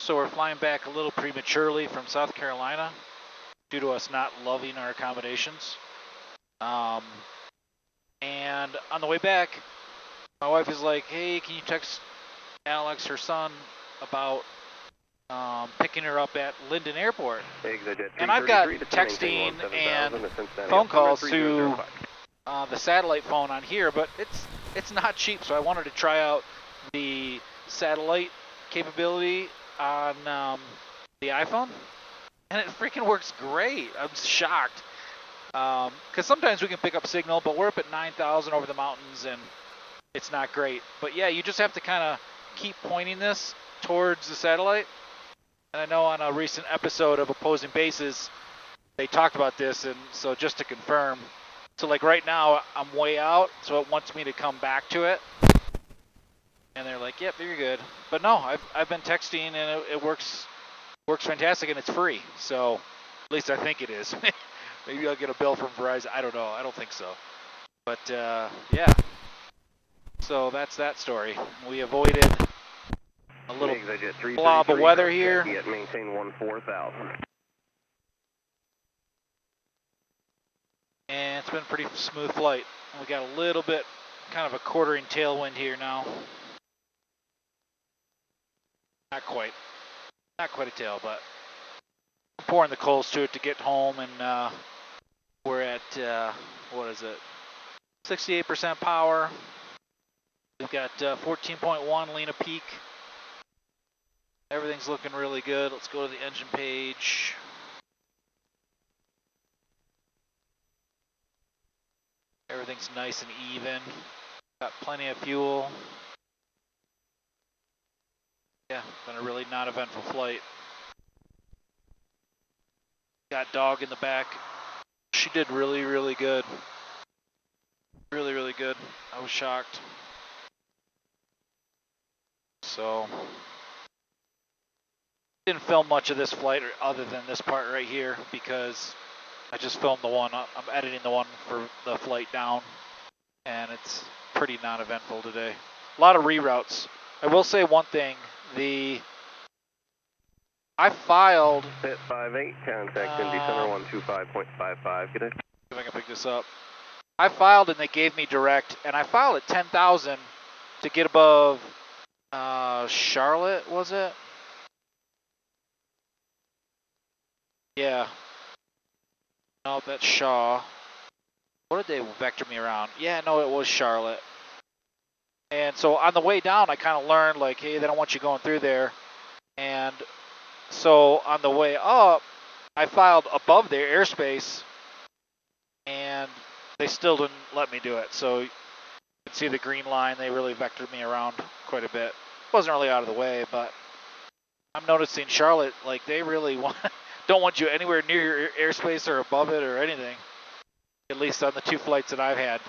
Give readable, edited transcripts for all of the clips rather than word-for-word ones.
So we're flying back a little prematurely from South Carolina due to us not loving our accommodations. And on the way back, my wife is like, hey, can you text Alex, her son, about picking her up at Linden Airport? And I've got texting and phone calls to the satellite phone on here, but it's not cheap, so I wanted to try out the satellite capability on the iPhone, and it freaking works great. I'm shocked. Because sometimes we can pick up signal, but we're up at 9,000 over the mountains, and it's not great. But yeah, you just have to kind of keep pointing this towards the satellite. And I know on a recent episode of Opposing Bases, they talked about this, and so just to confirm, so like right now, I'm way out, so it wants me to come back to it. And they're like, yep, you're good. But no, I've been texting, and it works fantastic, and it's free. So at least I think it is. Maybe I'll get a bill from Verizon. I don't know. I don't think so. But, yeah. So that's that story. We avoided a little blob of weather here. Maintain 14,000. And it's been a pretty smooth flight. We got a little bit, kind of a quartering tailwind here now. Not quite. Not quite a tail, but I'm pouring the coals to it to get home, and we're at, what is it, 68% power. We've got 14.1 Lena peak. Everything's looking really good. Let's go to the engine page. Everything's nice and even. Got plenty of fuel. Yeah, been a really not eventful flight. Got dog in the back. She did really, really good. Really, really good. I was shocked. So, didn't film much of this flight other than this part right here because I just filmed the one. I'm editing the one for the flight down, and it's pretty non-eventful today. A lot of reroutes. I will say one thing. I filed. Pit 58, contact Indy Center 125.55. Good day. If I can pick this up. I filed and they gave me direct, and I filed at 10,000 to get above Charlotte, was it? Yeah. No, that's Shaw. What did they vector me around? Yeah, no, it was Charlotte. And so on the way down, I kind of learned, like, hey, they don't want you going through there. And so on the way up, I filed above their airspace, and they still didn't let me do it. So you can see the green line. They really vectored me around quite a bit. Wasn't really out of the way, but I'm noticing Charlotte, like, they really don't want you anywhere near your airspace or above it or anything, at least on the two flights that I've had.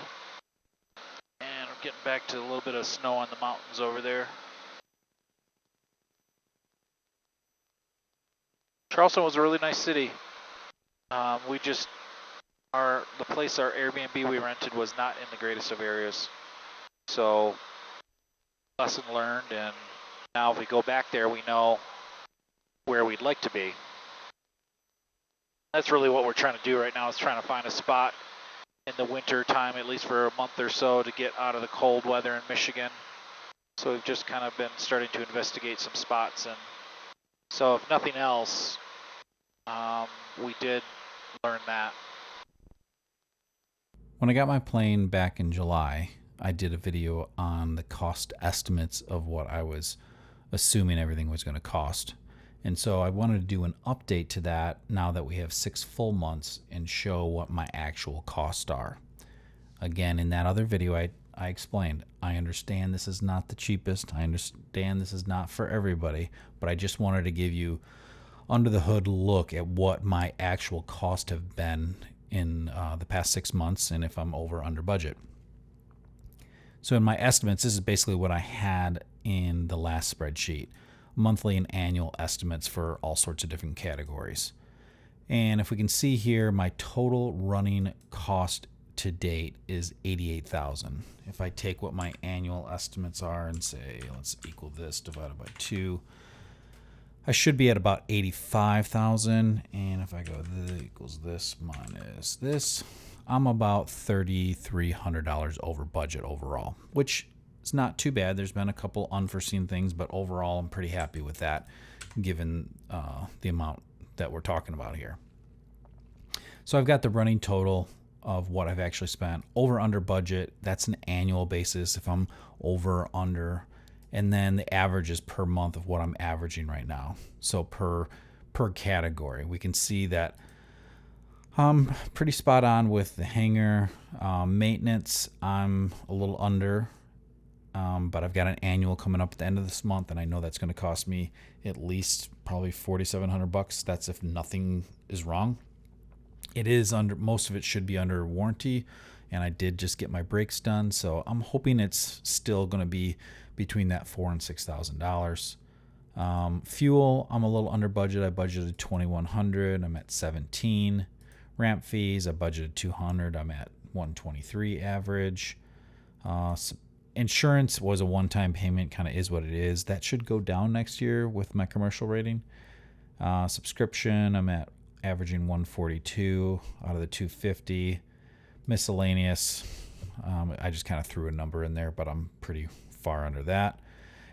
And we're getting back to a little bit of snow on the mountains over there. Charleston was a really nice city. We just, the place, our Airbnb we rented was not in the greatest of areas. So, lesson learned, and now if we go back there, we know where we'd like to be. That's really what we're trying to do right now, is trying to find a spot in the winter time, at least for a month or so, to get out of the cold weather in Michigan. So we've just kind of been starting to investigate some spots, and so if nothing else, we did learn that. When I got my plane back in July, I did a video on the cost estimates of what I was assuming everything was going to cost. And so I wanted to do an update to that now that we have 6 full months and show what my actual costs are. Again, in that other video, I explained, I understand this is not the cheapest. I understand this is not for everybody, but I just wanted to give you under the hood look at what my actual costs have been in the past 6 months and if I'm over under budget. So in my estimates, this is basically what I had in the last spreadsheet. Monthly and annual estimates for all sorts of different categories. And if we can see here, my total running cost to date is $88,000. If I take what my annual estimates are and say, let's equal this divided by 2, I should be at about 85,000, and if I go this equals this minus this, I'm about $3,300 over budget overall, which is not too bad. There's been a couple unforeseen things, but overall I'm pretty happy with that given the amount that we're talking about here. So I've got the running total of what I've actually spent over under budget. That's an annual basis if I'm over under, and then the average is per month of what I'm averaging right now. So per category, we can see that I'm pretty spot on with the hangar. Maintenance, I'm a little under, but I've got an annual coming up at the end of this month, and I know that's going to cost me at least probably $4,700. That's if nothing is wrong. It is under, most of it should be under warranty, and I did just get my brakes done, so I'm hoping it's still going to be between that $4,000 and $6,000. Fuel, I'm a little under budget. I budgeted $2,100. I'm at $17. Ramp fees, I budgeted $200. I'm at $123 average. Insurance was a one-time payment, kind of is what it is. That should go down next year with my commercial rating. Subscription, I'm at averaging 142 out of the 250. Miscellaneous, I just kind of threw a number in there, but I'm pretty far under that.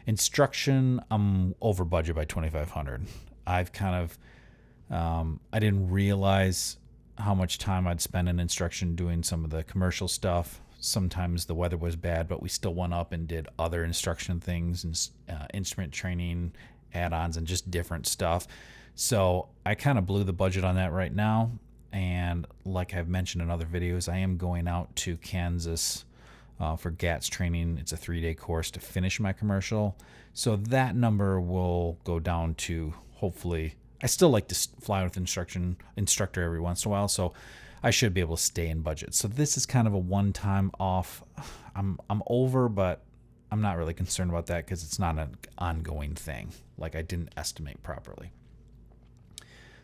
Instruction, I'm over budget by $2,500. I've kind of I didn't realize how much time I'd spend in instruction doing some of the commercial stuff. Sometimes the weather was bad, but we still went up and did other instruction things and instrument training add-ons and just different stuff. So I kind of blew the budget on that right now. And like I've mentioned in other videos, I am going out to Kansas for GATS training. It's a 3-day course to finish my commercial. So that number will go down to, hopefully, I still like to fly with instructor every once in a while. So I should be able to stay in budget. So this is kind of a one-time off. I'm over, but I'm not really concerned about that because it's not an ongoing thing. Like I didn't estimate properly.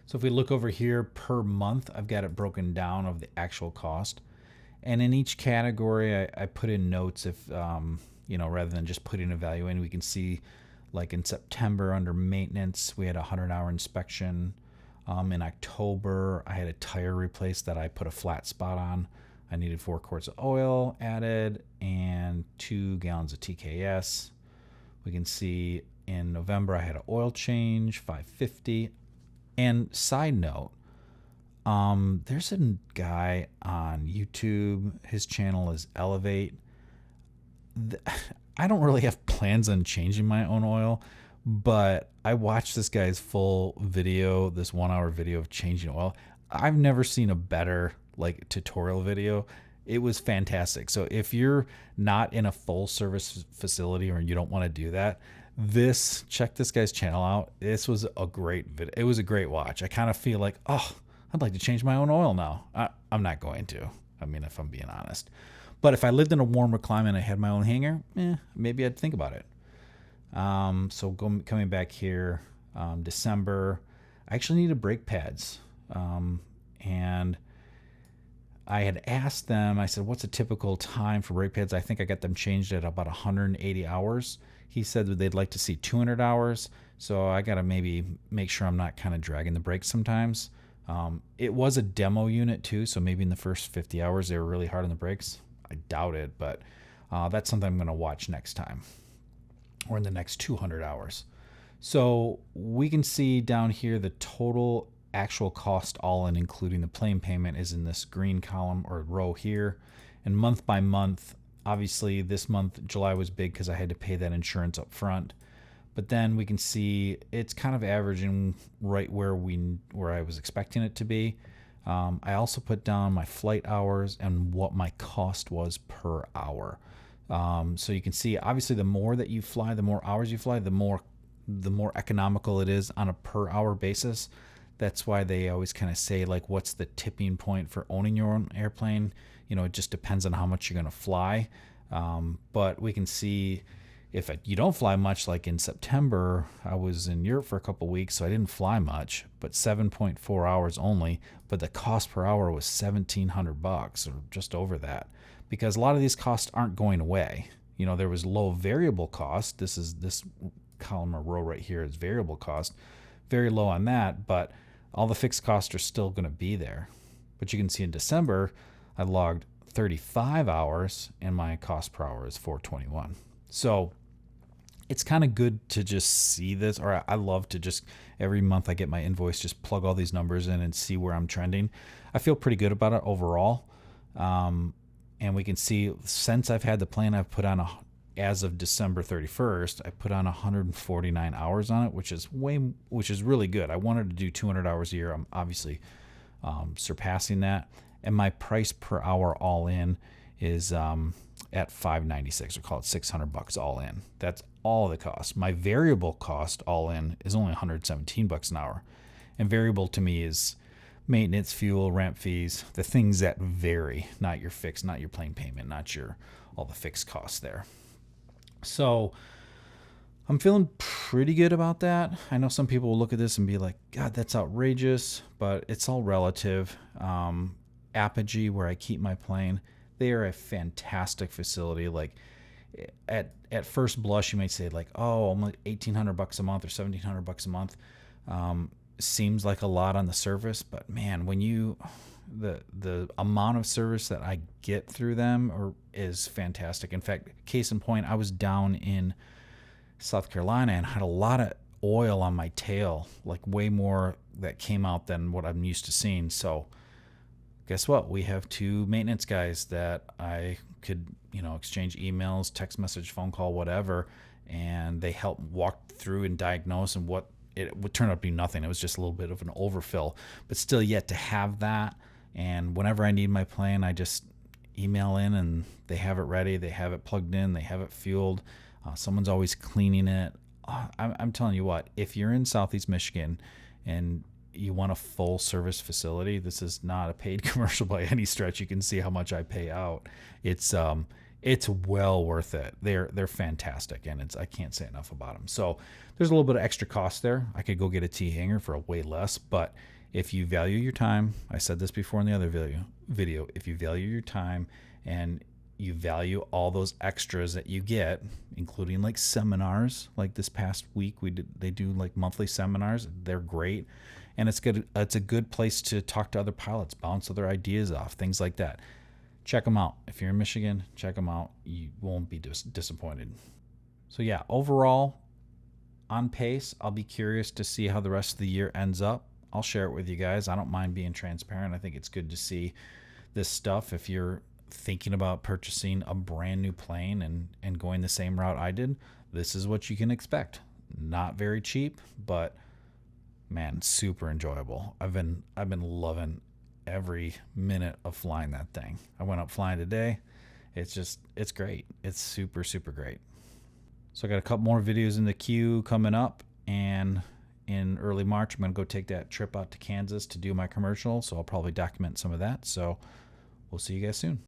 So if we look over here per month, I've got it broken down of the actual cost. And in each category, I put in notes if, rather than just putting a value in, we can see like in September under maintenance, we had a 100-hour inspection. In October, I had a tire replaced that I put a flat spot on. I needed 4 quarts of oil added and 2 gallons of TKS. We can see in November, I had an oil change, $550. And side note, there's a guy on YouTube. His channel is Elevate. I don't really have plans on changing my own oil, but I watched this guy's full video, this 1-hour video of changing oil. I've never seen a better tutorial video. It was fantastic. So if you're not in a full service facility or you don't want to do that, check this guy's channel out. This was a great video. It was a great watch. I kind of feel like, I'd like to change my own oil now. I'm not going to. I mean, if I'm being honest. But if I lived in a warmer climate and I had my own hangar, maybe I'd think about it. So coming back here, December, I actually needed brake pads. And I had asked them, I said, what's a typical time for brake pads? I think I got them changed at about 180 hours. He said that they'd like to see 200 hours. So I got to maybe make sure I'm not kind of dragging the brakes sometimes. It was a demo unit too. So maybe in the first 50 hours, they were really hard on the brakes. I doubt it, but that's something I'm going to watch next time or in the next 200 hours. So we can see down here the total actual cost all in, including the plane payment, is in this green column or row here. And month by month, obviously this month, July was big because I had to pay that insurance up front. But then we can see it's kind of averaging right where I was expecting it to be. I also put down my flight hours and what my cost was per hour. So you can see, obviously, the more that you fly, the more hours you fly, the more economical it is on a per hour basis. That's why they always kind of say, like, what's the tipping point for owning your own airplane? It just depends on how much you're going to fly. But we can see if you don't fly much, like in September, I was in Europe for a couple weeks, so I didn't fly much, but 7.4 hours only. But the cost per hour was $1,700 or just over that, because a lot of these costs aren't going away. There was low variable cost. This column or row right here is variable cost. very low on that, but all the fixed costs are still going to be there. But you can see in December, I logged 35 hours and my cost per hour is $4.21. So it's kind of good to just see this, or I love to just every month I get my invoice, just plug all these numbers in and see where I'm trending. I feel pretty good about it overall. And we can see since I've had the plan, I've put on as of December 31st, I put on 149 hours on it, which is really good. I wanted to do 200 hours a year. I'm obviously surpassing that. And my price per hour all in is at $596, or call it $600 all in. That's all the cost. My variable cost all in is only $117 an hour. And variable to me is maintenance, fuel, ramp fees, the things that vary, not your fixed, not your plane payment, not all the fixed costs there. So I'm feeling pretty good about that. I know some people will look at this and be like, God, that's outrageous, but it's all relative. Apogee, where I keep my plane, they are a fantastic facility. Like at first blush, you might say like, oh, I'm like $1,800 a month or $1,700 a month. Seems like a lot on the surface, but man, when the amount of service that I get through them is fantastic. In fact, case in point, I was down in South Carolina and had a lot of oil on my tail, like way more that came out than what I'm used to seeing. So guess what? We have 2 maintenance guys that I could, exchange emails, text message, phone call, whatever, and they help walk through and diagnose, and what it would turn out to be nothing. It was just a little bit of an overfill, but still yet to have that. And whenever I need my plane, I just email in and they have it ready. They have it plugged in. They have it fueled. Someone's always cleaning it. I'm telling you what, if you're in Southeast Michigan and you want a full service facility, this is not a paid commercial by any stretch. You can see how much I pay out. It's well worth it. They're fantastic, and I can't say enough about them. So there's a little bit of extra cost there. I could go get a T hanger for way less, but if you value your time, I said this before in the other video, if you value your time and you value all those extras that you get, including like seminars, like this past week they do like monthly seminars. They're great. And it's good. It's a good place to talk to other pilots, bounce other ideas off, things like that. Check them out. If you're in Michigan, check them out. You won't be disappointed. So yeah, overall, on pace. I'll be curious to see how the rest of the year ends up. I'll share it with you guys. I don't mind being transparent. I think it's good to see this stuff. If you're thinking about purchasing a brand new plane and going the same route I did, this is what you can expect. Not very cheap, but man, super enjoyable. I've been loving every minute of flying that thing. I went up flying today. It's great. It's super, super great. So I got a couple more videos in the queue coming up, and in early March, I'm going to go take that trip out to Kansas to do my commercial. So I'll probably document some of that. So we'll see you guys soon.